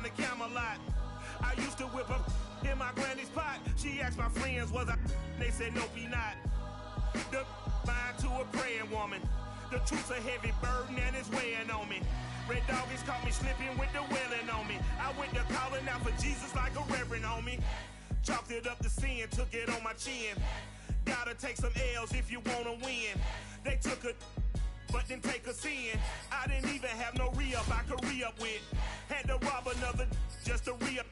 the Camelot. I used to whip up in my granny's pot. She asked my friends, was I? They said, nope, he not. The mind to a praying woman. The truth's a heavy burden and it's weighing on me. Red doggies caught me slipping with the wailing on me. I went to calling out for Jesus like a reverend on me. Chalked it up to sin, took it on my chin. Gotta take some L's if you wanna win. They took a but didn't take a sin. I didn't even have no re-up I could re-up with. Had to rob another just to re-up.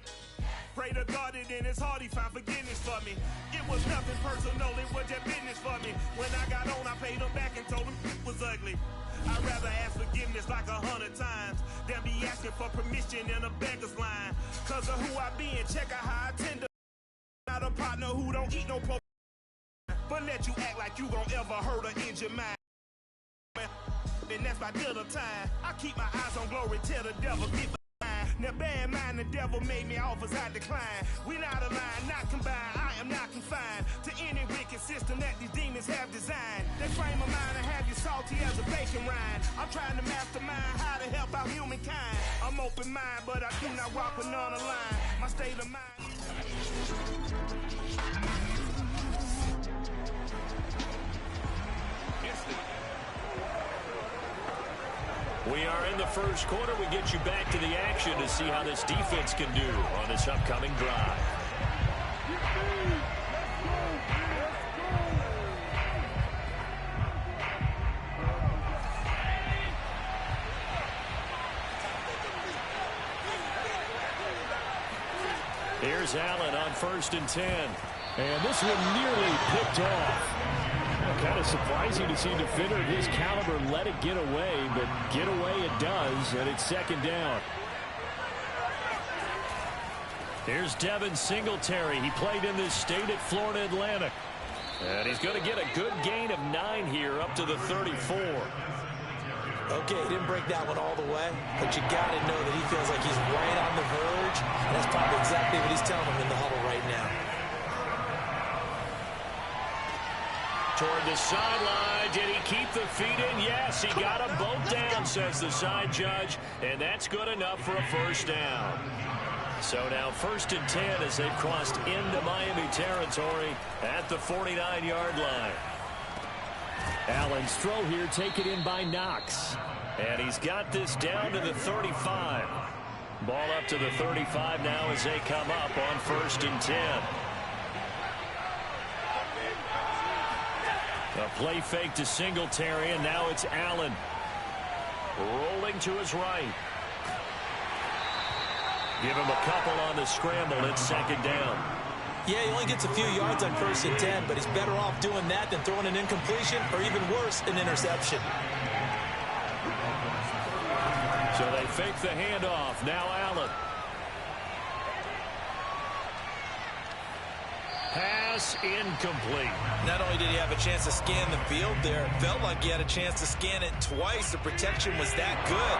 Pray to God that in his heart he found forgiveness for me. It was nothing personal, it was just business for me. When I got on, I paid him back and told him it was ugly. I'd rather ask forgiveness like 100 times than be asking for permission in a beggar's line. Cause of who I be and check out how I tend to. Not a partner who don't eat no pro. But let you act like you gon' ever hurt or injure mine. And that's my dinner time. I keep my eyes on glory till the devil get behind. Now bear in mind the devil made me offers I decline. We not aligned, not combined. I am not confined to any wicked system that these demons have designed. They frame of mind and have you salty as a bacon rind. I'm trying to mastermind how to help out humankind. I'm open mind, but I do not walk with none line. My state of mind. We are in the first quarter. We get you back to the action to see how this defense can do on this upcoming drive. Here's Allen on 1st and 10. And this one nearly picked off. Kind of surprising to see a defender of his caliber let it get away, but get away it does, and it's 2nd down. Here's Devin Singletary. He played in this state at Florida Atlantic. And he's going to get a good gain of 9 here up to the 34. Okay, he didn't break that one all the way, but you got to know that he feels like he's right on the verge, and that's probably exactly what he's telling him in the huddle right now. Toward the sideline. Did he keep the feet in? Yes, he got them both down, says the side judge, and that's good enough for a 1st down. So now 1st and 10 as they've crossed into Miami territory at the 49-yard line. Allen's throw here taken in by Knox. And he's got this down to the 35. Ball up to the 35 now as they come up on 1st and 10. A play fake to Singletary, and now it's Allen. Rolling to his right. Give him a couple on the scramble. It's 2nd down. Yeah, he only gets a few yards on 1st and 10, but he's better off doing that than throwing an incompletion or even worse, an interception. So they fake the handoff. Now Allen. Pass incomplete. Not only did he have a chance to scan the field there, it felt like he had a chance to scan it twice. The protection was that good.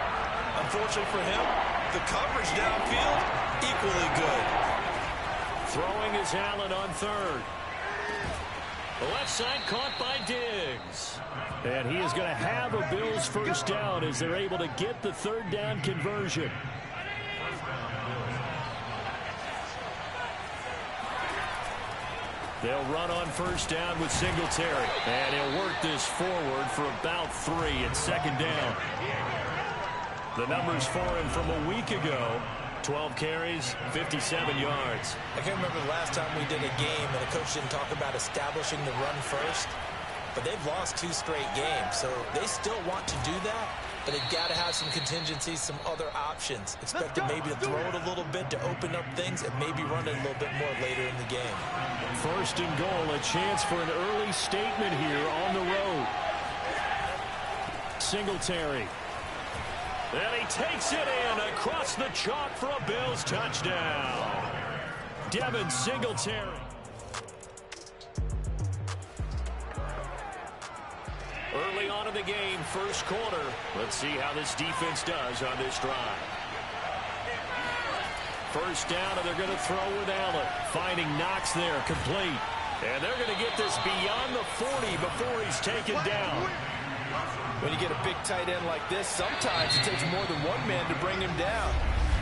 Unfortunately for him, the coverage downfield, equally good. Throwing is Allen on 3rd. The left side caught by Diggs. And he is going to have a Bills 1st down as they're able to get the 3rd down conversion. They'll run on 1st down with Singletary. And he'll work this forward for about 3 at 2nd down. The numbers for him from a week ago. 12 carries, 57 yards. I can't remember the last time we did a game and the coach didn't talk about establishing the run first. But they've lost 2 straight games, so they still want to do that. But they've got to have some contingencies, some other options. Expect them maybe to throw it a little bit to open up things and maybe run it a little bit more later in the game. 1st and goal, a chance for an early statement here on the road. Singletary. And he takes it in across the chalk for a Bills touchdown. Devin Singletary. Early on in the game, 1st quarter. Let's see how this defense does on this drive. 1st down, and they're going to throw with Allen. Finding Knox there, complete. And they're going to get this beyond the 40 before he's taken down. When you get a big tight end like this, sometimes it takes more than one man to bring him down.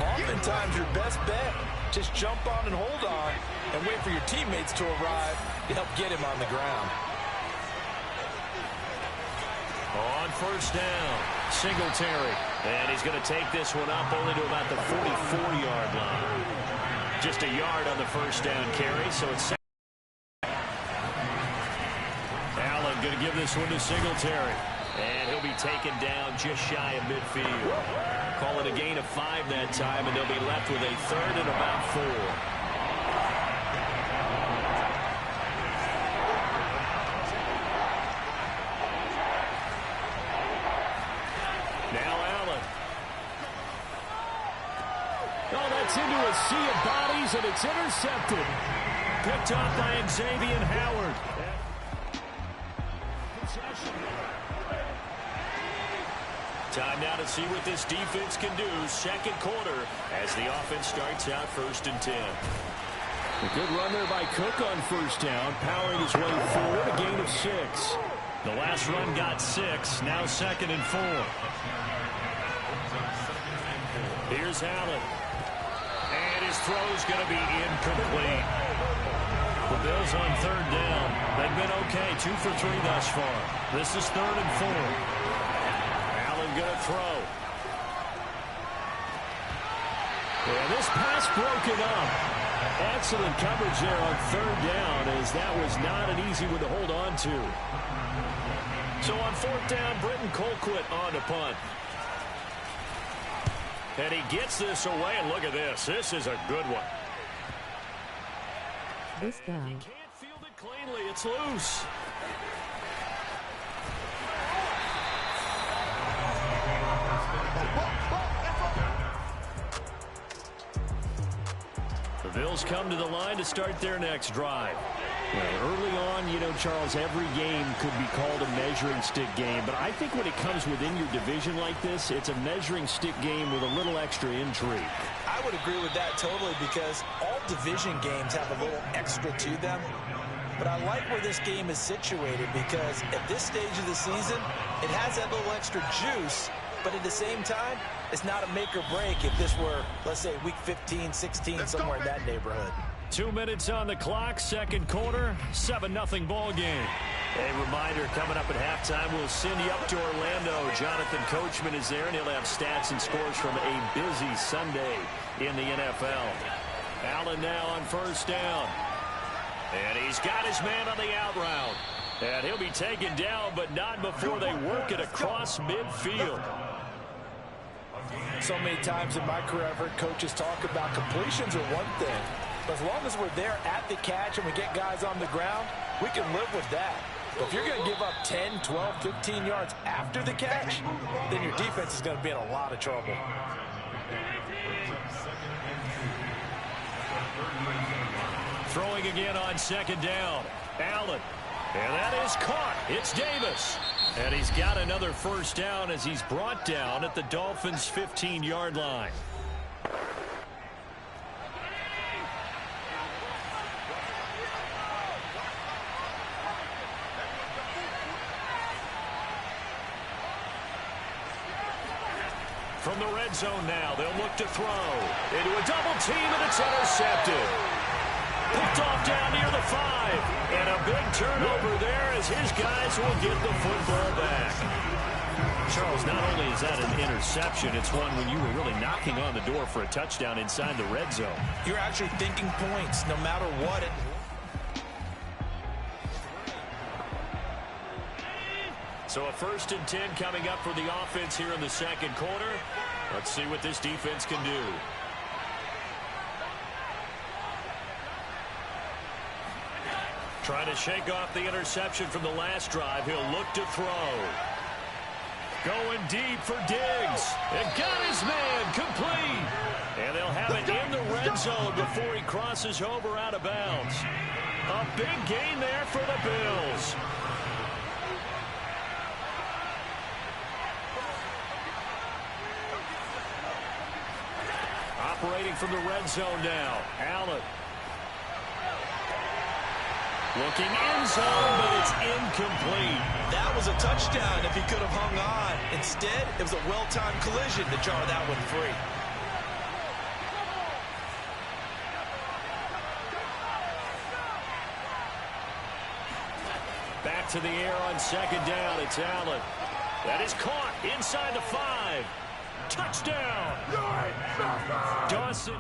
Oftentimes, your best bet, just jump on and hold on and wait for your teammates to arrive to help get him on the ground. On first down, Singletary. And he's going to take this one up only to about the 44-yard line. Just a yard on the first down carry, so it's Allen going to give this one to Singletary. And he'll be taken down just shy of midfield. Call it a gain of 5 that time, and they'll be left with a third and about 4. Now Allen. Oh, that's into a sea of bodies, and it's intercepted. Picked up by Xavier Howard. Time now to see what this defense can do. Second quarter as the offense starts out 1st and 10. A good run there by Cook on first down, powering his way forward, a gain of 6. The last run got 6, now 2nd and 4. Here's Allen. And his throw's going to be incomplete. The Bills on 3rd down. They've been okay, 2 for 3 thus far. This is 3rd and 4. Going to throw. And this pass broken up. Excellent coverage there on 3rd down, as that was not an easy one to hold on to. So on 4th down, Britton Colquitt on to punt. And he gets this away, and look at this. This is a good one. This guy. He can't field it cleanly. It's loose. The Bills come to the line to start their next drive. Well, early on, you know, Charles, every game could be called a measuring stick game. But I think when it comes within your division like this, it's a measuring stick game with a little extra intrigue. I would agree with that totally, because all division games have a little extra to them. But I like where this game is situated, because at this stage of the season, it has that little extra juice. But at the same time, it's not a make or break if this were, let's say, week 15, 16, somewhere in that neighborhood. 2 minutes on the clock, second quarter, 7-0 ball game. A reminder, coming up at halftime, we'll send you up to Orlando. Jonathan Coachman is there, and he'll have stats and scores from a busy Sunday in the NFL. Allen now on first down. And he's got his man on the out route. And he'll be taken down, but not before they work it across midfield. So many times in my career, I've heard coaches talk about completions are one thing. But as long as we're there at the catch and we get guys on the ground, we can live with that. But if you're going to give up 10, 12, 15 yards after the catch, then your defense is going to be in a lot of trouble. Throwing again on second down. Allen. And that is caught. It's Davis. And he's got another first down as he's brought down at the Dolphins' 15-yard line. From the red zone now, they'll look to throw. Into a double team, and it's intercepted. Picked off down near the 5. And a big turnover there as his guys will get the football back. Charles, not only is that an interception, it's one when you were really knocking on the door for a touchdown inside the red zone. You're actually thinking points no matter what. So a 1st and 10 coming up for the offense here in the second quarter. Let's see what this defense can do. Trying to shake off the interception from the last drive. He'll look to throw. Going deep for Diggs. And got his man complete. And they'll have it in the red zone before he crosses over out of bounds. A big gain there for the Bills. Operating from the red zone now. Allen. Looking end zone, but it's incomplete. That was a touchdown if he could have hung on. Instead, it was a well-timed collision to jar that one free. back to the air on second down. It's Allen. That is caught inside the 5. Touchdown. Dawson.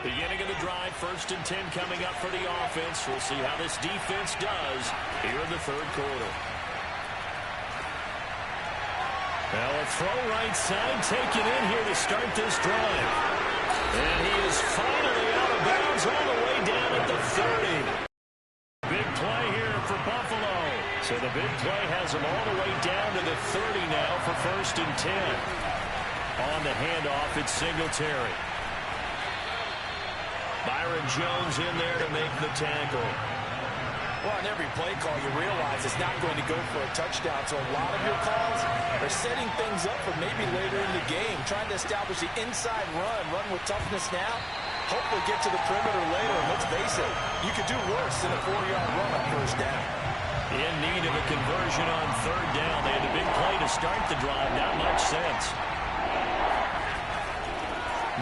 Beginning of the drive, 1st and 10 coming up for the offense. We'll see how this defense does here in the 3rd quarter. Now a throw right side taken in here to start this drive. And he is finally out of bounds all the way down at the 30. Big play here for Buffalo. So the big play has him all the way down to the 30 now for 1st and 10. On the handoff, it's Singletary. Byron Jones in there to make the tackle. Well, on every play call, you realize it's not going to go for a touchdown. So a lot of your calls are setting things up for maybe later in the game, trying to establish the inside run with toughness now. Hopefully get to the perimeter later. And let's face it, you could do worse than a 4-yard run on 1st down. In need of a conversion on 3rd down. They had a big play to start the drive. Not much sense.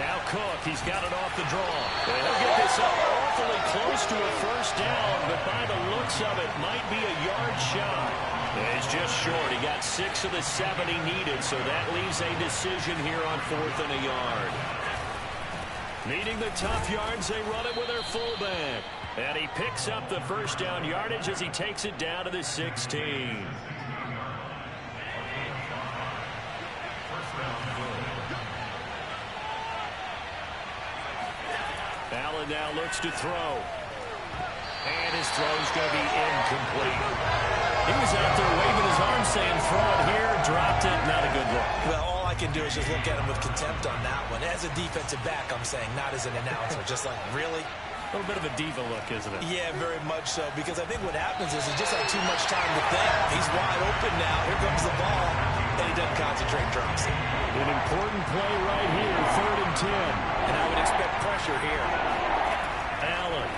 Now Cook, he's got it off the draw. And he'll get this up awfully close to a 1st down, but by the looks of it, might be a yard shot. And he's just short. He got 6 of the 7 he needed, so that leaves a decision here on 4th and a yard. Needing the tough yards, they run it with their fullback. And he picks up the 1st down yardage as he takes it down to the 16. Allen now looks to throw. And his throw's going to be incomplete. He was out there waving his arm saying throw it here, dropped it, not a good look. Well, all I can do is just look at him with contempt on that one. As a defensive back, I'm saying, not as an announcer. Just like, really? A little bit of a diva look, isn't it? Yeah, very much so. Because I think what happens is he just had too much time to think. He's wide open now. Here comes the ball. And he doesn't concentrate, drops it. An important play right here, 3rd and 10. And I would expect pressure here. Allen.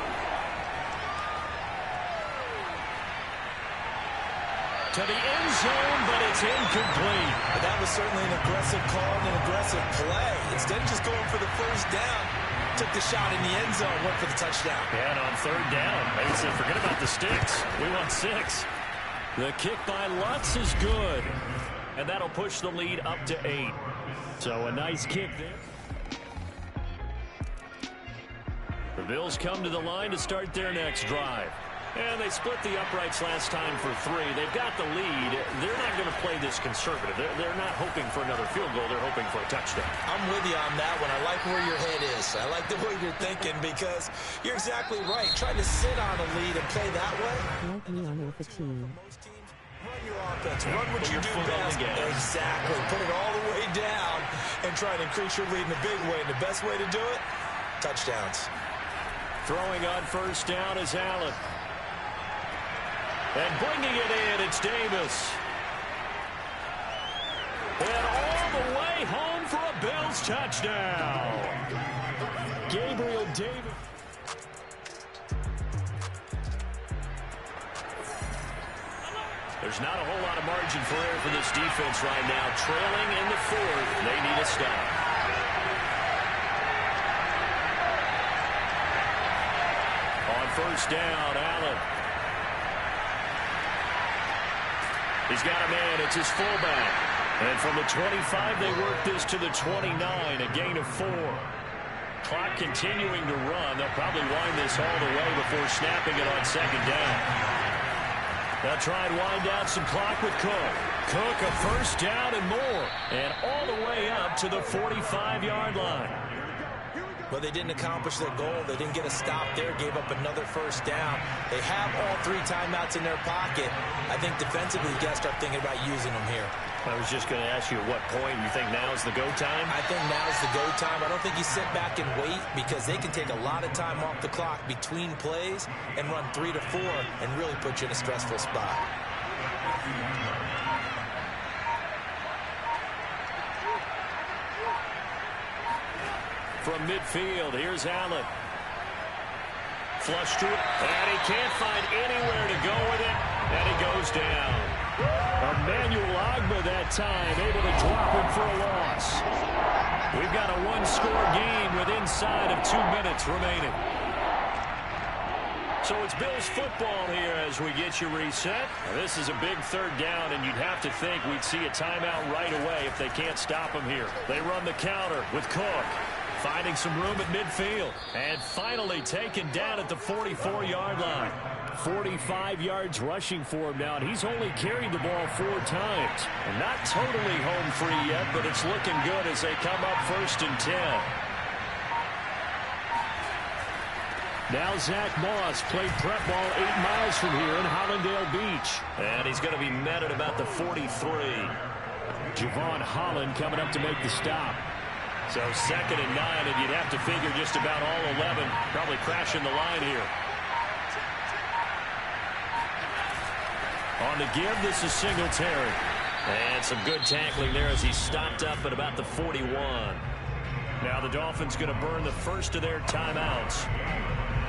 To the end zone, but it's incomplete. But that was certainly an aggressive call and an aggressive play. Instead of just going for the 1st down, took the shot in the end zone, went for the touchdown. Yeah, and on 3rd down, they said, forget about the sticks. We want 6. The kick by Lutz is good. And that'll push the lead up to 8. So a nice kick there. The Bills come to the line to start their next drive. And they split the uprights last time for 3. They've got the lead. They're not going to play this conservative. They're not hoping for another field goal. They're hoping for a touchdown. I'm with you on that one. I like where your head is. I like the way you're thinking because you're exactly right. Trying to sit on a lead and play that way. Like me on with the team. Run your offense. Run what you do best. Exactly. Put it all the way down and try to increase your lead in a big way. And the best way to do it, touchdowns. Throwing on 1st down is Allen. And bringing it in, it's Davis. And all the way home for a Bills touchdown. Gabriel Davis. There's not a whole lot of margin for error for this defense right now. Trailing in the 4th, they need a stop. On 1st down, Allen. He's got a man. It's his fullback. And from the 25, they work this to the 29, a gain of 4. Clock continuing to run. They'll probably wind this all the way before snapping it on 2nd down. They'll try and wind down some clock with Cook. Cook, a 1st down and more. And all the way up to the 45-yard line. But they didn't accomplish their goal. They didn't get a stop there, gave up another 1st down. They have all 3 timeouts in their pocket. I think defensively, you got to start thinking about using them here. I was just going to ask you at what point you think now's the go time? I think now's the go time. I don't think you sit back and wait because they can take a lot of time off the clock between plays and run 3 to 4 and really put you in a stressful spot. From midfield, here's Allen. Flush to it, and he can't find anywhere to go with it, and he goes down. Emmanuel Ogbah that time, able to drop him for a loss. We've got a one-score game with inside of 2 minutes remaining. So it's Bills football here as we get you reset. Now, this is a big third down, and you'd have to think we'd see a timeout right away if they can't stop him here. They run the counter with Cook, finding some room at midfield, and finally taken down at the 44-yard line. 45 yards rushing for him now, and he's only carried the ball 4 times. And not totally home free yet, but it's looking good as they come up 1st and 10. Now Zach Moss played prep ball 8 miles from here in Hollandale Beach. And he's going to be met at about the 43. Javon Holland coming up to make the stop. So 2nd and 9, and you'd have to figure just about all 11 probably crashing the line here. On the give, this is Singletary. And some good tackling there as he stopped up at about the 41. Now the Dolphins going to burn the first of their timeouts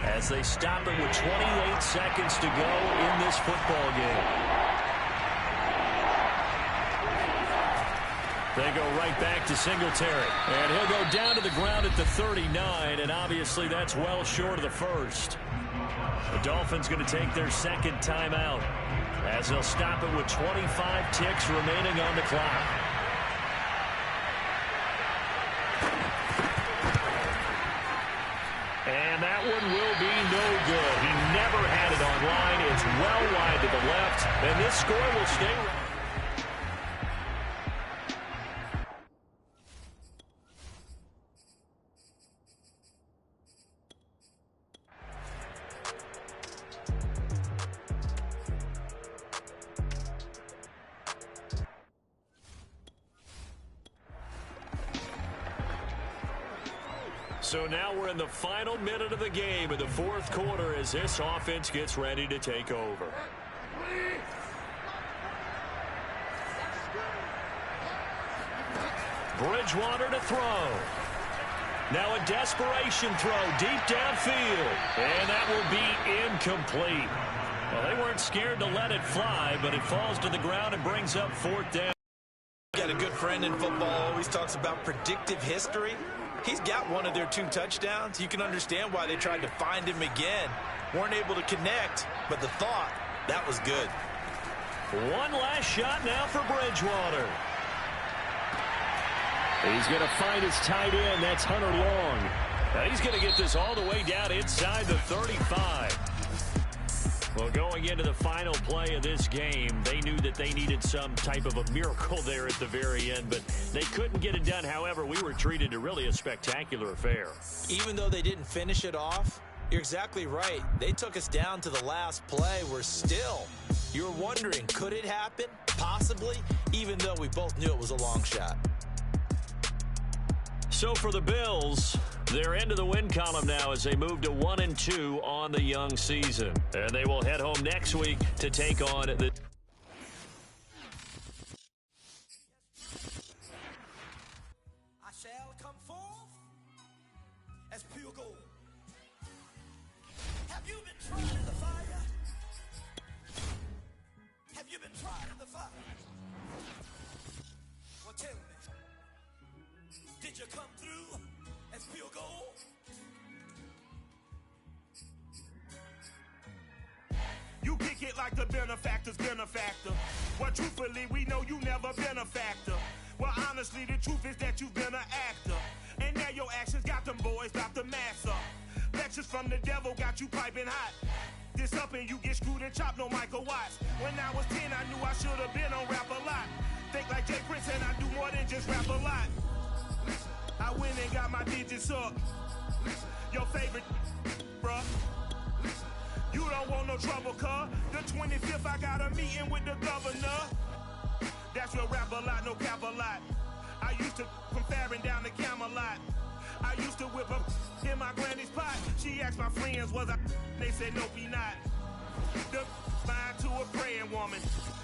as they stop it with 28 seconds to go in this football game. They go right back to Singletary. And he'll go down to the ground at the 39, and obviously that's well short of the first. The Dolphins going to take their 2nd timeout as they'll stop it with 25 ticks remaining on the clock. And that one will be no good. He never had it on line. It's well wide to the left, and this score will stay right. So now we're in the final minute of the game in the 4th quarter as this offense gets ready to take over. Bridgewater to throw. Now a desperation throw deep downfield. And that will be incomplete. Well, they weren't scared to let it fly, but it falls to the ground and brings up 4th down. Got a good friend in football, always talks about predictive history. He's got one of their 2 touchdowns. You can understand why they tried to find him again. Weren't able to connect, but the thought, that was good. One last shot now for Bridgewater. He's going to find his tight end. That's Hunter Long. Now he's going to get this all the way down inside the 35. Well, going into the final play of this game, they knew that they needed some type of a miracle there at the very end, but they couldn't get it done. However, we were treated to really a spectacular affair. Even though they didn't finish it off, you're exactly right. They took us down to the last play. We're still, you're wondering, could it happen? Possibly, even though we both knew it was a long shot. So for the Bills, they're into the win column now as they move to 1-2 on the young season. And they will head home next week to take on the... I shall come forth as pure gold. Have you been tried in the fire? Have you been tried in the fire? Well, tell me. Did you come through as pure gold? You kick it like the benefactor's benefactor. Well, truthfully, we know you never been a factor. Well, honestly, the truth is that you've been an actor. And now your actions got them boys dropped the mask up. Lectures from the devil got you piping hot. This up and you get screwed and chopped, no Michael Watts. When I was 10, I knew I should have been on rap a lot. Think like Jay Prince and I do more than just rap a lot. I went and got my digits up. Your favorite, bruh. You don't want no trouble, cuz. The 25th, I got a meeting with the governor. That's real rap a lot, no cap a lot. I used to from Farron down to Camelot. I used to whip up in my granny's pot. She asked my friends, was I? They said, nope, he not. The mind to a praying woman.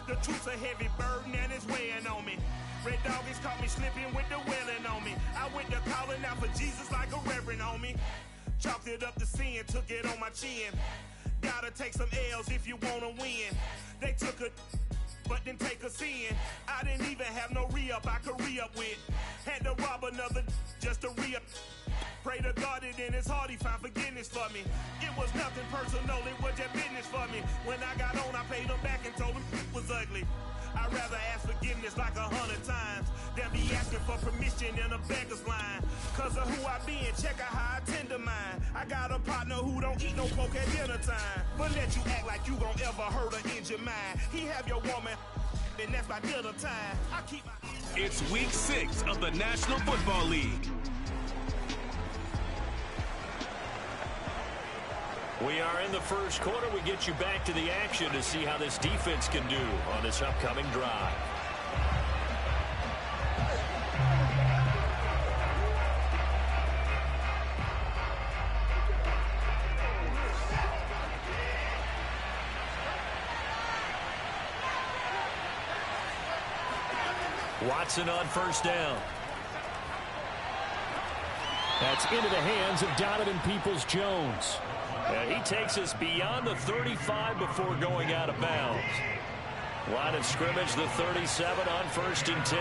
The truth's a heavy burden and it's weighing on me. Red doggies caught me slipping with the wailing on me. I went to calling out for Jesus like a reverend on me. Chalked it up to sin, took it on my chin. Gotta take some L's if you wanna win. They took a but didn't take a sin. I didn't even have no re-up I could re-up with. Had to rob another just to re-up. Pray to God it in his heart he found forgiveness for me. It was nothing personal, it was just business for me. When I got on, I paid him back and told him it was ugly. I'd rather ask forgiveness like 100 times than be asking for permission in a beggar's line. Cause of who I be and check out how I tend to mine. I got a partner who don't eat no pork at dinner time, but let you act like you gon' ever hurt or injure mine. He have your woman, and that's by dinner time. I keep my... It's week 6 of the National Football League. We are in the first quarter. We get you back to the action to see how this defense can do on this upcoming drive. Watson on first down. That's into the hands of Donovan Peoples-Jones. And he takes us beyond the 35 before going out of bounds. Line of scrimmage, the 37 on 1st and 10.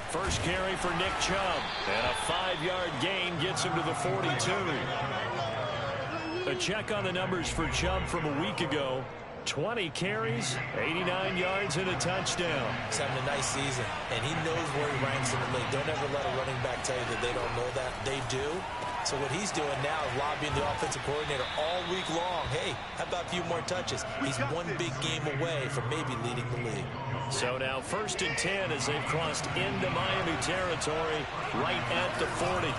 First carry for Nick Chubb. And a 5-yard gain gets him to the 42. A check on the numbers for Chubb from a week ago. 20 carries, 89 yards, and a touchdown. He's having a nice season, and he knows where he ranks in the league. Don't ever let a running back tell you that they don't know that. They do. So what he's doing now is lobbying the offensive coordinator all week long. Hey, how about a few more touches? He's one big game away from maybe leading the league. So now 1st and 10 as they've crossed into Miami territory right at the 40.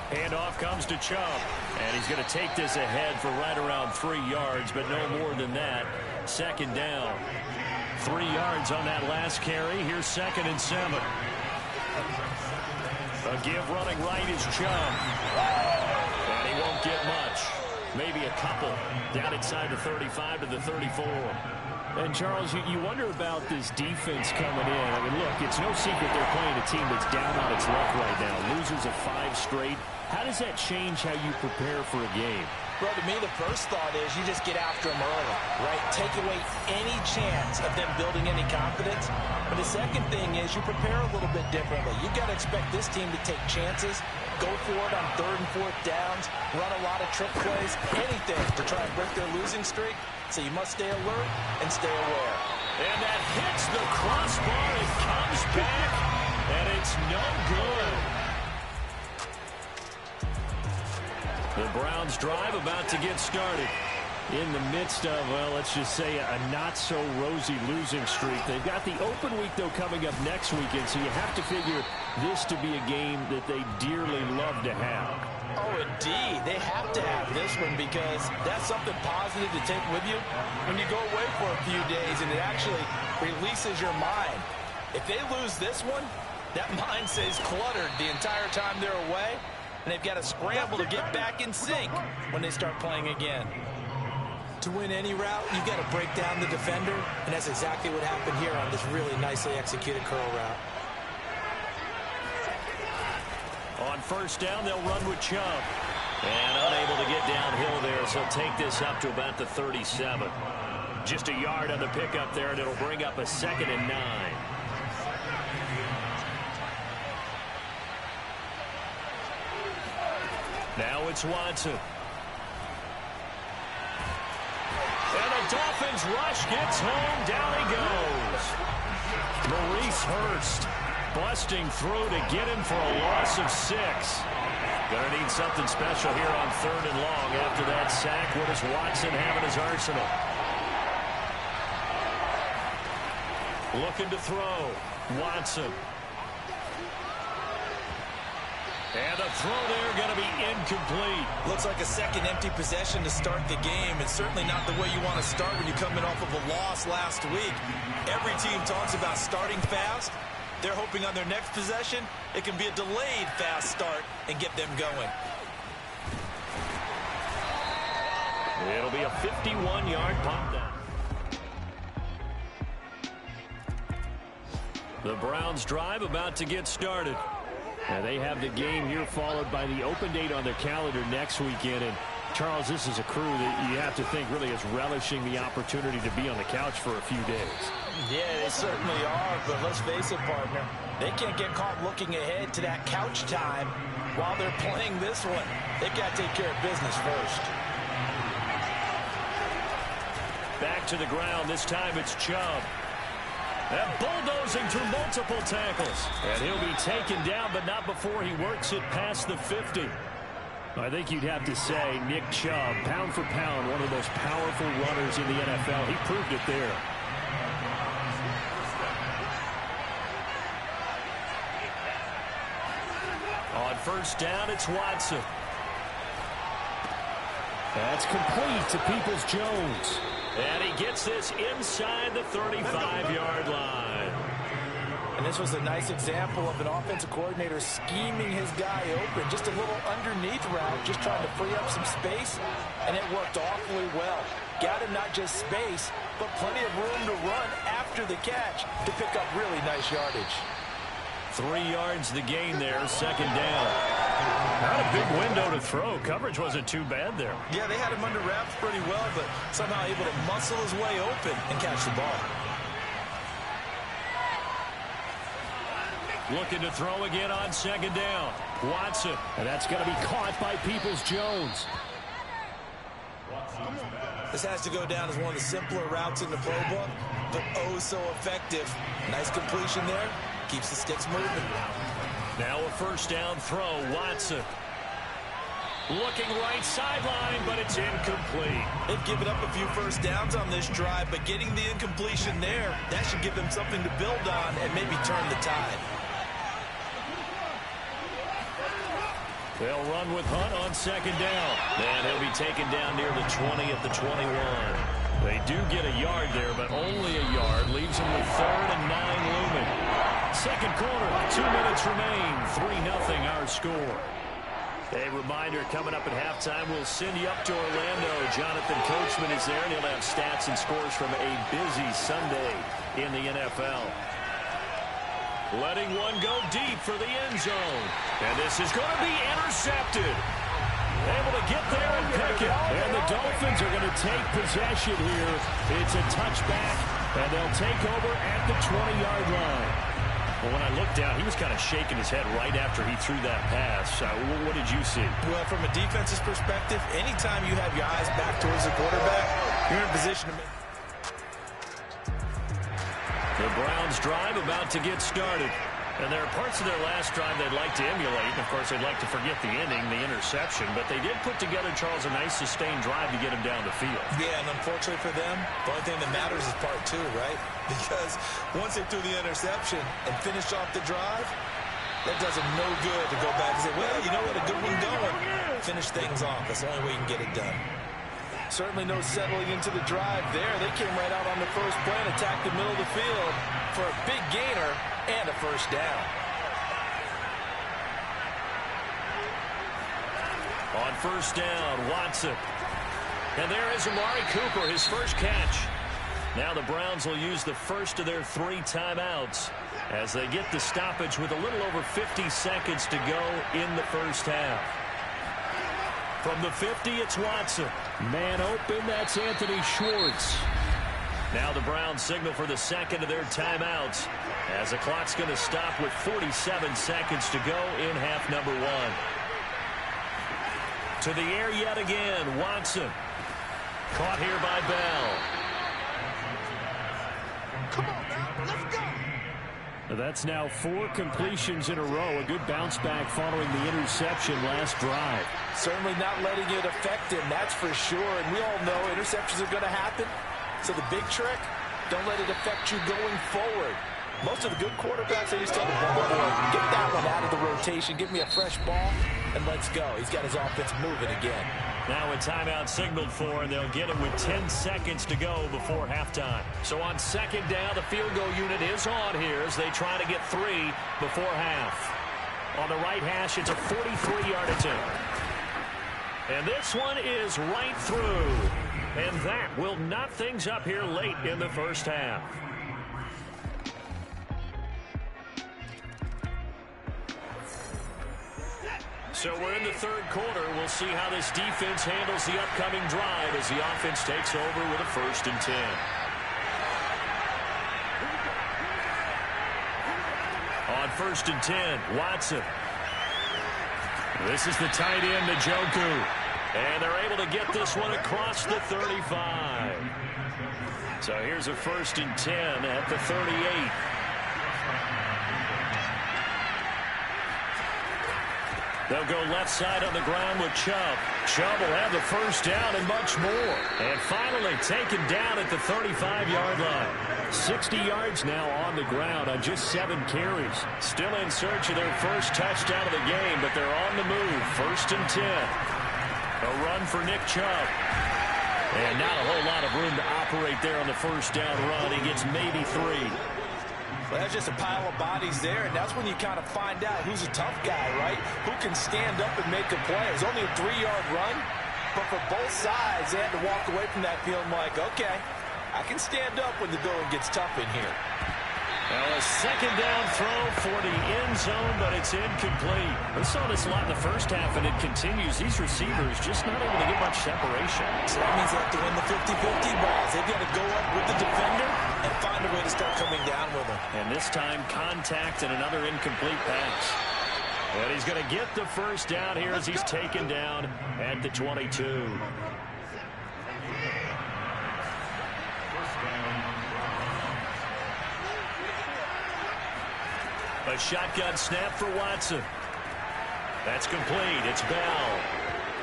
Handoff comes to Chubb, and he's going to take this ahead for right around 3 yards, but no more than that. 2nd down. 3 yards on that last carry. Here's 2nd and 7. A give running right is Chubb. And he won't get much. Maybe a couple down inside the 35 to the 34. And, Charles, you wonder about this defense coming in. I mean, look, it's no secret they're playing a team that's down on its luck right now. Losers of 5 straight. How does that change how you prepare for a game? Well, to me, the first thought is you just get after them early, right? Take away any chance of them building any confidence. But the second thing is you prepare a little bit differently. You got to expect this team to take chances, go for it on 3rd and 4th downs, run a lot of trick plays, anything to try and break their losing streak. So you must stay alert and stay aware. And that hits the crossbar. It comes back, and it's no good. The Browns drive about to get started. In the midst of, well, let's just say a not-so-rosy losing streak. They've got the open week, though, coming up next weekend, so you have to figure this to be a game that they dearly love to have. Oh, indeed. They have to have this one because that's something positive to take with you when you go away for a few days, and it actually releases your mind. If they lose this one, that mind stays cluttered the entire time they're away, and they've got to scramble to get back in sync when they start playing again. To win any route, you've got to break down the defender, and that's exactly what happened here on this really nicely executed curl route. On 1st down, they'll run with Chubb. And unable to get downhill there, so he'll take this up to about the 37. Just a yard on the pickup there, and it'll bring up a 2nd and 9. Now it's Watson. And the Dolphins rush gets home. Down he goes. Maurice Hurst busting through to get him for a loss of 6. Gonna need something special here on 3rd and long after that sack. What does Watson have in his arsenal? Looking to throw. Watson. And the throw there going to be incomplete. Looks like a second empty possession to start the game, and certainly not the way you want to start when you're coming off of a loss last week. Every team talks about starting fast. They're hoping on their next possession it can be a delayed fast start and get them going. It'll be a 51-yard pop down. The Browns drive about to get started. Now they have the game here followed by the open date on their calendar next weekend. And Charles, this is a crew that you have to think really is relishing the opportunity to be on the couch for a few days. Yeah, they certainly are, but let's face it, partner. They can't get caught looking ahead to that couch time while they're playing this one. They've got to take care of business first. Back to the ground. This time it's Chubb. And bulldozing through multiple tackles. And he'll be taken down, but not before he works it past the 50. I think you'd have to say Nick Chubb, pound for pound, one of the most powerful runners in the NFL. He proved it there. On first down, it's Watson. That's complete to Peoples-Jones. And he gets this inside the 35-yard line. And this was a nice example of an offensive coordinator scheming his guy open. Just a little underneath route, just trying to free up some space, and it worked awfully well. Got him not just space, but plenty of room to run after the catch to pick up really nice yardage. 3 yards the gain there, second down. Not a big window to throw. Coverage wasn't too bad there. Yeah, they had him under wraps pretty well, but somehow able to muscle his way open and catch the ball. Looking to throw again on second down. Watson. And that's going to be caught by Peoples-Jones. This has to go down as one of the simpler routes in the playbook, but oh so effective. Nice completion there. Keeps the sticks moving. Now a first down throw. Watson. Looking right sideline, but it's incomplete. They've given up a few first downs on this drive, but getting the incompletion there, that should give them something to build on and maybe turn the tide. They'll run with Hunt on second down. And he'll be taken down near the 20 at the 21. They do get a yard there, but only a yard. Leaves them with 3rd and 9 looming. Second quarter, 2 minutes remain. 3-0 our score. A reminder coming up at halftime, we'll send you up to Orlando. Jonathan Coachman is there, and he'll have stats and scores from a busy Sunday in the NFL. Letting one go deep for the end zone. And this is going to be intercepted. Able to get there and pick it. And the Dolphins are going to take possession here. It's a touchback, and they'll take over at the 20-yard line. Well, when I looked down, he was kind of shaking his head right after he threw that pass. What did you see? Well, from a defense's perspective, anytime you have your eyes back towards the quarterback, you're in a position to make. The Browns drive about to get started. And there are parts of their last drive they'd like to emulate. And, of course, they'd like to forget the ending, the interception. But they did put together, Charles, a nice sustained drive to get him down the field. Yeah, and unfortunately for them, the only thing that matters is part 2, right? Because once they threw the interception and finished off the drive, that does them no good to go back and say, well, you know what, a good one going. Finish things off. That's the only way you can get it done. Certainly no settling into the drive there. They came right out on the first play and attacked the middle of the field for a big gainer and a first down. On first down, Watson. And there is Amari Cooper, his first catch. Now the Browns will use the first of their 3 timeouts as they get the stoppage with a little over 50 seconds to go in the first half. From the 50, it's Watson. Man open, that's Anthony Schwartz. Now the Browns signal for the second of their timeouts as the clock's going to stop with 47 seconds to go in half number 1. To the air yet again, Watson. Caught here by Bell. Come on now, let's go. That's now 4 completions in a row. A good bounce back following the interception last drive. Certainly not letting it affect him, that's for sure. And we all know interceptions are going to happen. So the big trick, don't let it affect you going forward. Most of the good quarterbacks, they just take the ball forward. Get that one out of the rotation. Give me a fresh ball, and let's go. He's got his offense moving again. Now a timeout signaled for, and they'll get him with 10 seconds to go before halftime. So on second down, the field goal unit is on here as they try to get 3 before half. On the right hash, it's a 43-yard attempt. And this one is right through. And that will knot things up here late in the first half. So we're in the third quarter. We'll see how this defense handles the upcoming drive as the offense takes over with a 1st and 10. On 1st and 10, Watson. This is the tight end, Njoku. And they're able to get this one across the 35. So here's a 1st and 10 at the 38. They'll go left side on the ground with Chubb. Chubb will have the 1st down and much more. And finally taken down at the 35-yard line. 60 yards now on the ground on just 7 carries. Still in search of their first touchdown of the game, but they're on the move. 1st and 10. A run for Nick Chubb. And not a whole lot of room to operate there on the 1st down run. He gets maybe 3. Well, that's just a pile of bodies there, and that's when you kind of find out who's a tough guy, right? Who can stand up and make a play. It was only a 3-yard run, but for both sides, they had to walk away from that feeling like, okay, I can stand up when the going gets tough in here. Well, a 2nd down throw for the end zone, but it's incomplete. We saw this a lot in the first half, and it continues. These receivers just not able to get much separation. So that means they have to win the 50-50 balls. They've got to go up with the defender and find a way to start coming down with them. And this time, contact and another incomplete pass. But he's going to get the 1st down here as he's taken down at the 22. A shotgun snap for Watson. That's complete. It's Bell.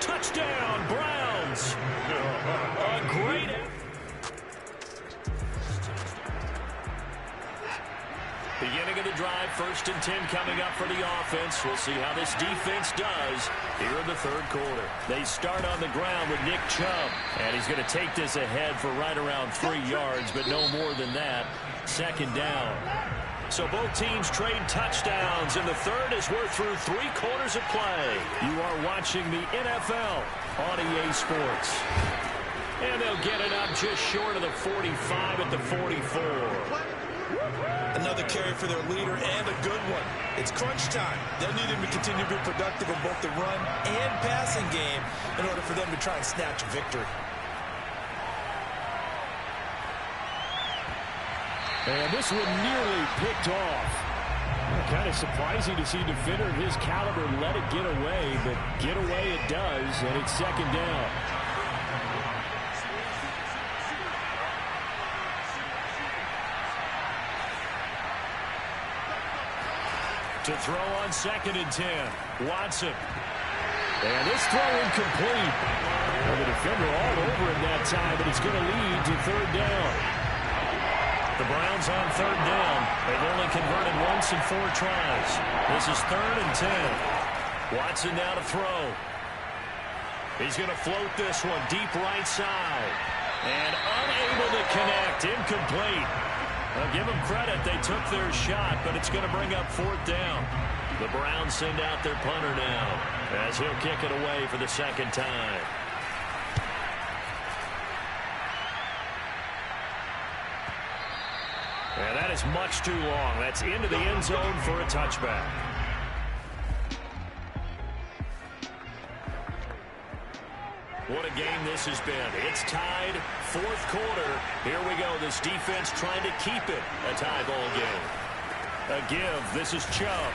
Touchdown, Browns. A great effort. Beginning of the drive, 1st and 10 coming up for the offense. We'll see how this defense does here in the third quarter. They start on the ground with Nick Chubb, and he's going to take this ahead for right around 3 yards, but no more than that. 2nd down. So both teams trade touchdowns, and the third as we're through 3 quarters of play. You are watching the NFL on EA Sports. And they'll get it up just short of the 45 at the 44. Another carry for their leader and a good one. It's crunch time. They'll need him to continue to be productive in both the run and passing game in order for them to try and snatch a victory. And this one nearly picked off. Kind of surprising to see a defender of his caliber let it get away, but get away it does, and it's 2nd down. To throw on 2nd and 10. Watson. And this throw incomplete. Well, the defender all over him that time, but it's going to lead to 3rd down. The Browns on 3rd down. They've only converted once in 4 tries. This is 3rd and 10. Watson now to throw. He's going to float this one deep right side. And unable to connect. Incomplete. I'll give them credit. They took their shot, but it's going to bring up 4th down. The Browns send out their punter now as he'll kick it away for the 2nd time. And that is much too long. That's into the end zone for a touchback. What a game this has been. It's tied, 4th quarter. Here we go. This defense trying to keep it a tie ball game. A give. This is Chubb.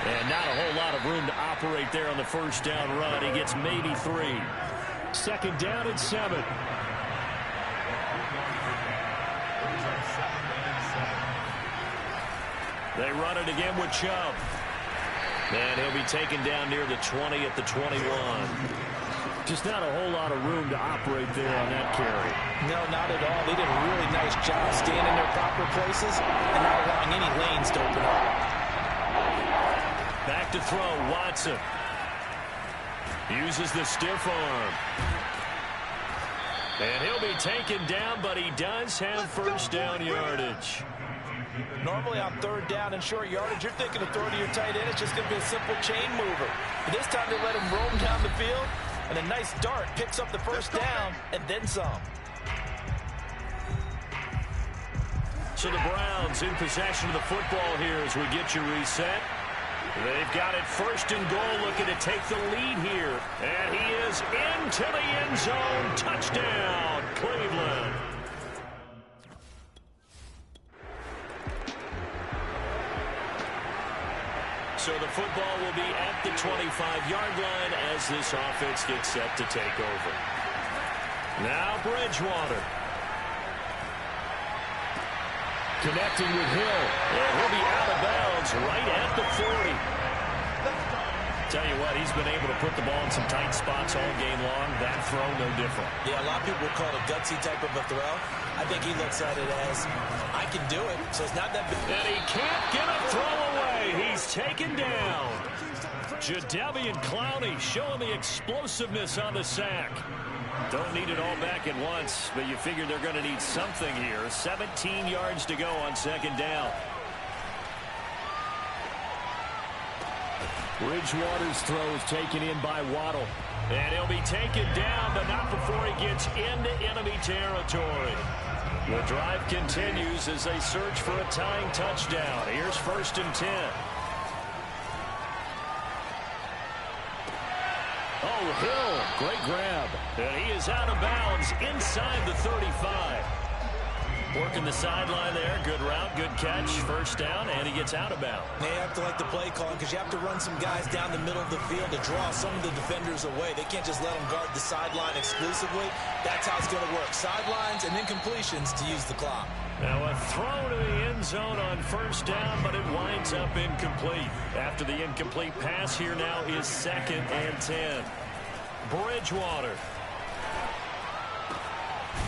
And not a whole lot of room to operate there on the 1st down run. He gets maybe 3. 2nd down and 7. They run it again with Chubb. And he'll be taken down near the 20 at the 21. Just not a whole lot of room to operate there on that carry. No, not at all. They did a really nice job staying in their proper places and not allowing any lanes to open up. Back to throw, Watson. Uses the stiff arm. And he'll be taken down, but he does have 1st down yardage. Normally on 3rd down and short yardage, you're thinking of throwing to your tight end. It's just going to be a simple chain mover. But this time they let him roam down the field, and a nice dart picks up the 1st down and then some. So the Browns in possession of the football here as we get you reset. They've got it first and goal, looking to take the lead here. And he is into the end zone. Touchdown, Cleveland. So the football will be at the 25-yard line as this offense gets set to take over. Now Bridgewater. Connecting with Hill. And he'll be out of bounds right at the 40. Tell you what, he's been able to put the ball in some tight spots all game long. That throw, no different. Yeah, a lot of people would call it a gutsy type of a throw. I think he looks at it as, I can do it, so it's not that big. And he can't get a throw away. He's taken down. Jadeveon Clowney showing the explosiveness on the sack. Don't need it all back at once, but you figure they're going to need something here. 17 yards to go on second down. Bridgewater's throw is taken in by Waddle. And he'll be taken down, but not before he gets into enemy territory. The drive continues as they search for a tying touchdown. Here's 1st and 10. Oh, Hill, great grab. And he is out of bounds inside the 35. Working the sideline there. Good route, good catch. First down, and he gets out of bounds. They have to like the play calling because you have to run some guys down the middle of the field to draw some of the defenders away. They can't just let them guard the sideline exclusively. That's how it's going to work. Sidelines and then completions to use the clock. Now a throw to the end zone on first down, but it winds up incomplete. After the incomplete pass, here now is 2nd and 10. Bridgewater.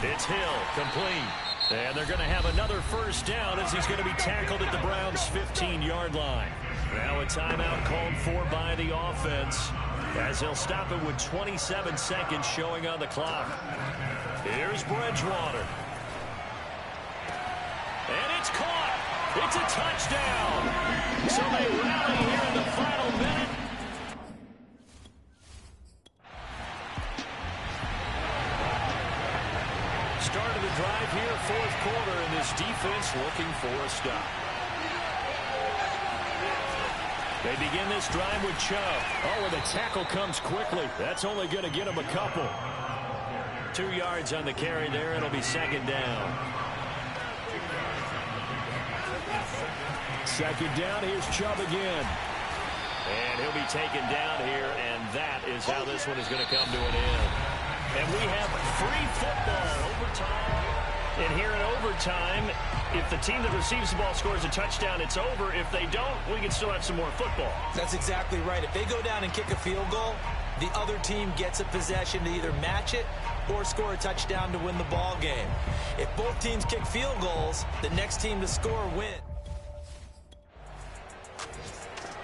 It's Hill, complete. And they're going to have another first down as he's going to be tackled at the Browns' 15-yard line. Now a timeout called for by the offense as he'll stop it with 27 seconds showing on the clock. Here's Bridgewater. And it's caught. It's a touchdown. So they rally here in the final minute. Start of the drive here, 4th quarter, and this defense looking for a stop. They begin this drive with Chubb. Oh, and the tackle comes quickly. That's only going to get him a couple. 2 yards on the carry there. It'll be 2nd down. 2nd down. Here's Chubb again. And he'll be taken down here, and that is how this one is going to come to an end. And we have free football, overtime. And here in overtime, if the team that receives the ball scores a touchdown, it's over. If they don't, we can still have some more football. That's exactly right. If they go down and kick a field goal, the other team gets a possession to either match it or score a touchdown to win the ball game. If both teams kick field goals, the next team to score wins.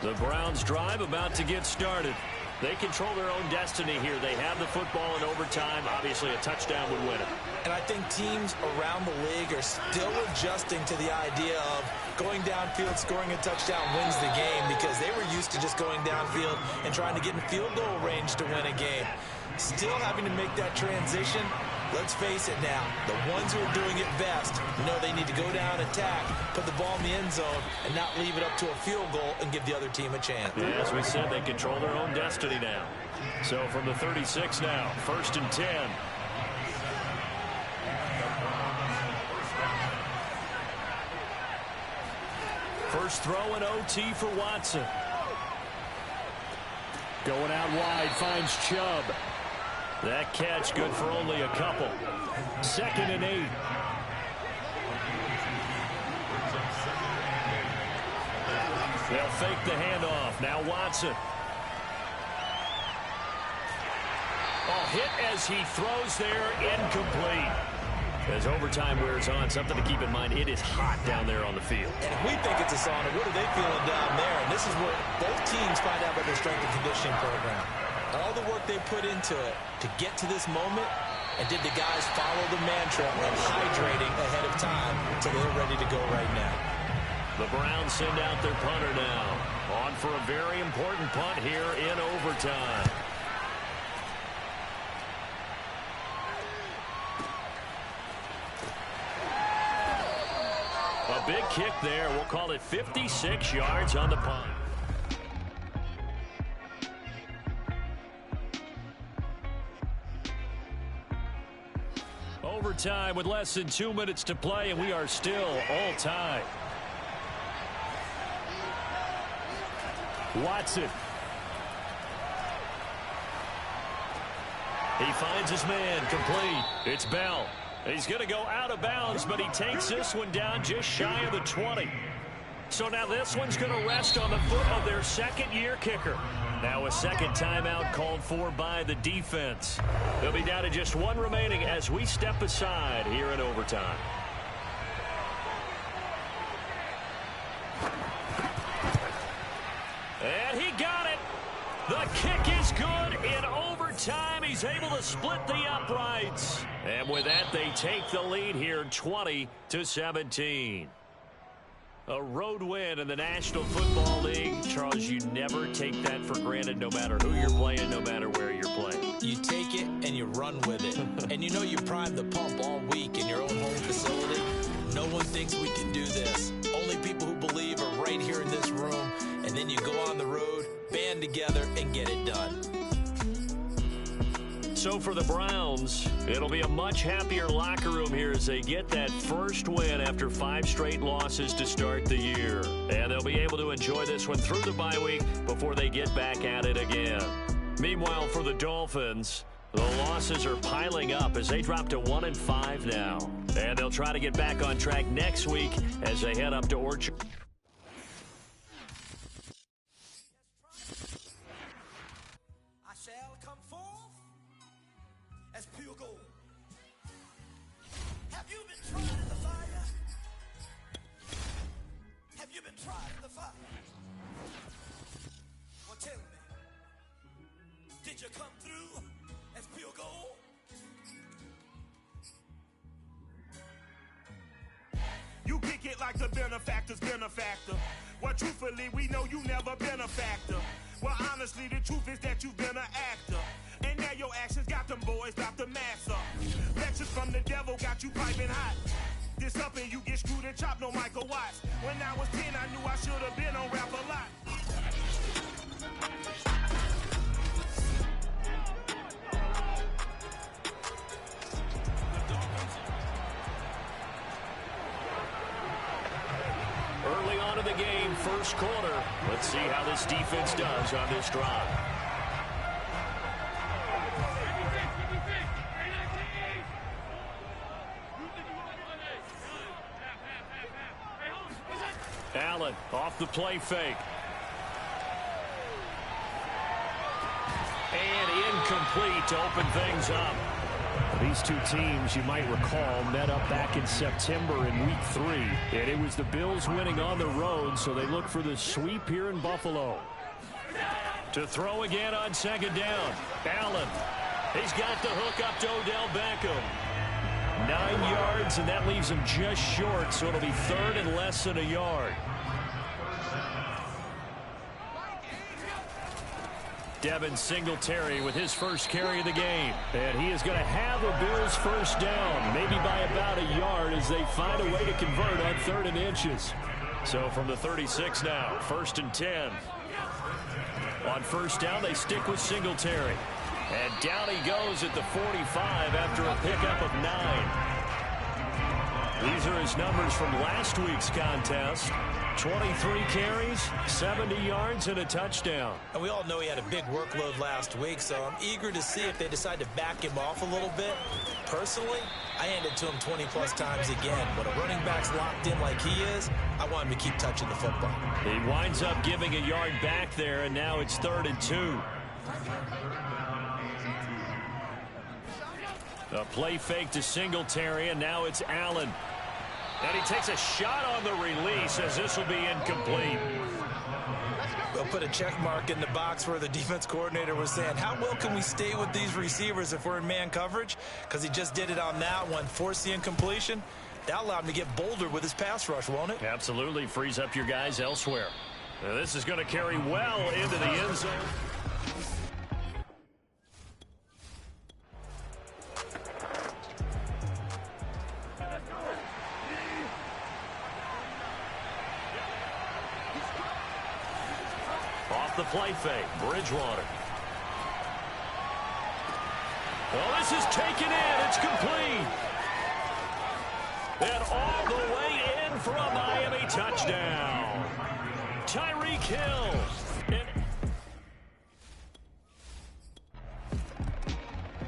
The Browns drive about to get started. They control their own destiny here. They have the football in overtime. Obviously, a touchdown would win it. And I think teams around the league are still adjusting to the idea of going downfield, scoring a touchdown wins the game because they were used to just going downfield and trying to get in field goal range to win a game. Still having to make that transition. Let's face it now, the ones who are doing it best know they need to go down, attack, put the ball in the end zone, and not leave it up to a field goal and give the other team a chance. Yeah, as we said, they control their own destiny now. So from the 36 now, 1st and 10. First throw in OT for Watson. Going out wide, finds Chubb. That catch good for only a couple. 2nd and 8. They'll fake the handoff. Now Watson. Oh, hit as he throws there, incomplete. As overtime wears on, something to keep in mind, it is hot down there on the field. And if we think it's a sauna, what are they feeling down there? And this is where both teams find out about their strength and conditioning program. All the work they put into it to get to this moment, and did the guys follow the mantra of hydrating ahead of time so they're ready to go right now. The Browns send out their punter now. On for a very important punt here in overtime. A big kick there. We'll call it 56 yards on the punt. overtime with less than 2 minutes to play, and we are still all tied. Watson. He finds his man, complete. It's Bell. He's going to go out of bounds, but he takes this one down just shy of the 20. So now this one's going to rest on the foot of their second-year kicker. Now a second timeout called for by the defense. They'll be down to just one remaining as we step aside here in overtime. And he got it. The kick is good in overtime. He's able to split the uprights. And with that, they take the lead here 20-17. A road win in the National Football League. Charles, you never take that for granted no matter who you're playing, no matter where you're playing. You take it and you run with it. And you know you primed the pump all week in your own home facility. No one thinks we can do this. Only people who believe are right here in this room. And then you go on the road, band together, and get it done. So for the Browns, it'll be a much happier locker room here as they get that first win after 5 straight losses to start the year. And they'll be able to enjoy this one through the bye week before they get back at it again. Meanwhile, for the Dolphins, the losses are piling up as they drop to 1-5 now. And they'll try to get back on track next week as they head up to Orchard. Did you come through as pure gold? You kick it like the benefactor's benefactor. Well, truthfully, we know you never been a factor. Well, honestly, the truth is that you've been an actor. And now your actions got them boys drop the mask up. Lectures from the devil got you piping hot. This up and you get screwed and chopped, no Michael Watts. When I was 10, I knew I should have been on rap a lot. Early on in the game, first quarter. Let's see how this defense does on this drive. Allen off the play fake. And incomplete to open things up. These two teams, you might recall, met up back in September in Week 3. And it was the Bills winning on the road, so they look for the sweep here in Buffalo. To throw again on second down. Allen. He's got the hook up to Odell Beckham. 9 yards, and that leaves him just short, so it'll be third and less than a yard. Devin Singletary with his first carry of the game. And he is going to have the Bills first down, maybe by about a yard as they find a way to convert on 3rd and inches. So from the 36 now, 1st and 10. On first down, they stick with Singletary. And down he goes at the 45 after a pickup of 9. These are his numbers from last week's contest. 23 carries, 70 yards, and a touchdown. And we all know he had a big workload last week, so I'm eager to see if they decide to back him off a little bit. Personally, I hand it to him 20-plus times again. When a running back's locked in like he is, I want him to keep touching the football. He winds up giving a yard back there, and now it's 3rd and 2. A play fake to Singletary, and now it's Allen. And he takes a shot on the release as this will be incomplete. They'll put a check mark in the box where the defense coordinator was saying, how well can we stay with these receivers if we're in man coverage? Because he just did it on that one, forced the incompletion. That allowed him to get bolder with his pass rush, won't it? Absolutely. Frees up your guys elsewhere. Now, this is going to carry well into the end zone. The play fake, Bridgewater. Oh, this is taken in. It's complete. And all the way in for a Miami touchdown. Tyreek Hill.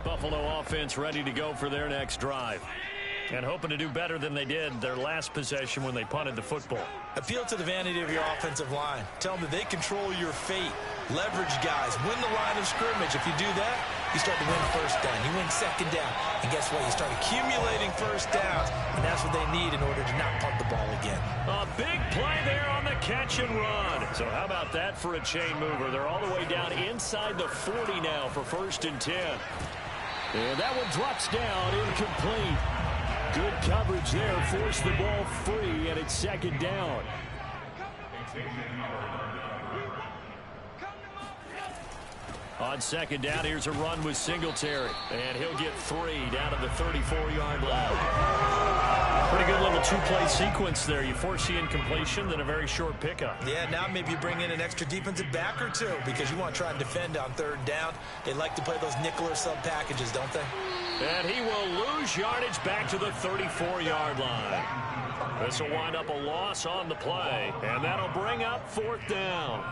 Buffalo offense ready to go for their next drive. And hoping to do better than they did their last possession when they punted the football. Appeal to the vanity of your offensive line. Tell them that they control your fate. Leverage guys. Win the line of scrimmage. If you do that, you start to win first down. You win second down. And guess what? You start accumulating first downs. And that's what they need in order to not punt the ball again. A big play there on the catch and run. So how about that for a chain mover? They're all the way down inside the 40 now for 1st and 10. And that one drops down, incomplete. Good coverage there, forced the ball free, and it's 2nd down. On 2nd down, here's a run with Singletary. And he'll get 3 down to the 34-yard line. Pretty good little two-play sequence there. You force the incompletion, then a very short pickup. Yeah, now maybe you bring in an extra defensive back or two because you want to try and defend on 3rd down. They like to play those nickel or sub packages, don't they? And he will lose yardage back to the 34-yard line. This will wind up a loss on the play, and that'll bring up 4th down.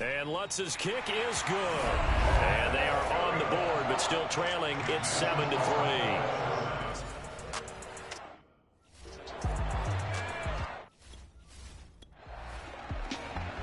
And Lutz's kick is good. And they are on the board, but still trailing. It's 7-3.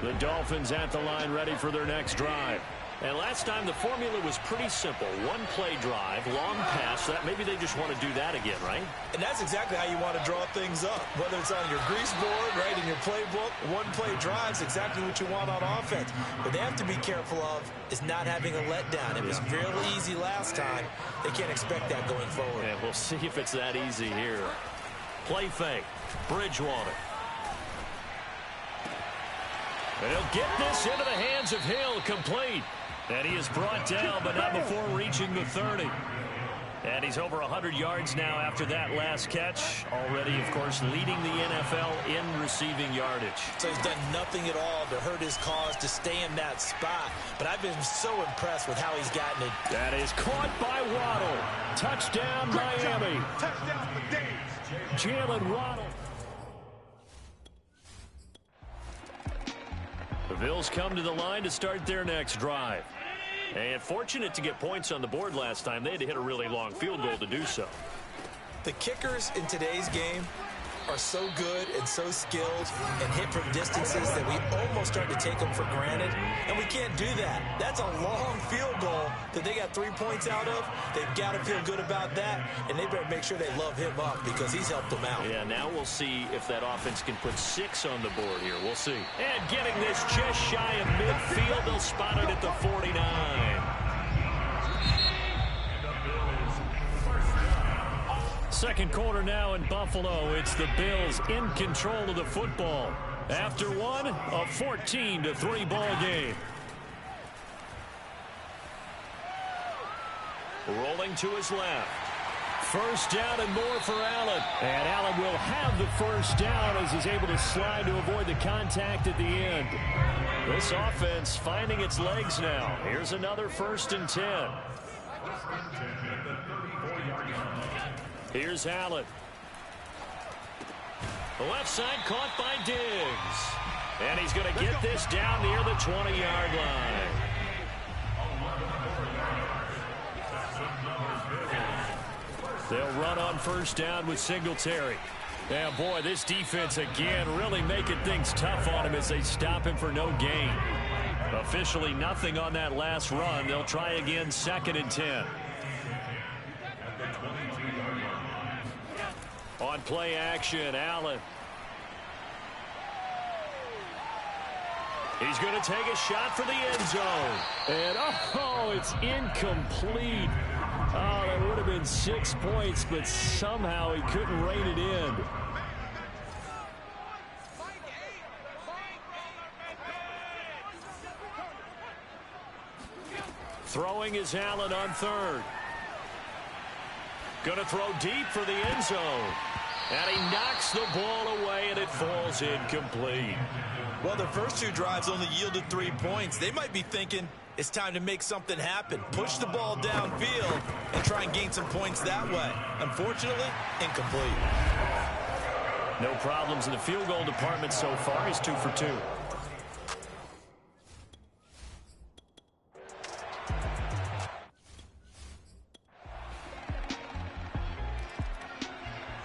The Dolphins at the line ready for their next drive. And last time the formula was pretty simple. One-play drive, long pass. That maybe they just want to do that again, right? And that's exactly how you want to draw things up. Whether it's on your grease board, right, in your playbook, one-play drive's exactly what you want on offense. What they have to be careful of is not having a letdown. It was really easy last time. They can't expect that going forward. And we'll see if it's that easy here. Play fake. Bridgewater. And he'll get this into the hands of Hill, complete. And he is brought down, but not before reaching the 30. And he's over 100 yards now after that last catch. Already, of course, leading the NFL in receiving yardage. So he's done nothing at all to hurt his cause, to stay in that spot. But I've been so impressed with how he's gotten it. That is caught by Waddle. Touchdown, Miami. Touchdown for Davis. Jalen Waddle. The Bills come to the line to start their next drive. And fortunate to get points on the board last time. They had to hit a really long field goal to do so. The kickers in today's game are so good and so skilled and hit from distances that we almost start to take them for granted. And we can't do that. That's a long field goal that they got 3 points out of. They've got to feel good about that. And they better make sure they love him up because he's helped them out. Yeah, now we'll see if that offense can put 6 on the board here. We'll see. And getting this just shy of midfield. They'll spot it at the 49. Second quarter now in Buffalo. It's the Bills in control of the football. After one, a 14-3 ball game. Rolling to his left. First down and more for Allen. And Allen will have the first down as he's able to slide to avoid the contact at the end. This offense finding its legs now. Here's another 1st and 10. Here's Allen. The left side caught by Diggs. And he's going to get this down near the 20-yard line. They'll run on first down with Singletary. Yeah, boy, this defense again really making things tough on him as they stop him for no gain. Officially nothing on that last run. They'll try again, 2nd and 10. On play action, Allen. He's going to take a shot for the end zone. And, oh, it's incomplete. Oh, that would have been 6 points, but somehow he couldn't rein it in. Throwing is Allen on 3rd. Going to throw deep for the end zone. And he knocks the ball away, and it falls incomplete. Well, their first 2 drives only yielded 3 points. They might be thinking, It's time to make something happen. Push the ball downfield and try and gain some points that way. Unfortunately, incomplete. No problems in the field goal department so far. He's 2 for 2.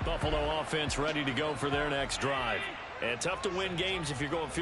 Buffalo offense ready to go for their next drive. And tough to win games if you're going field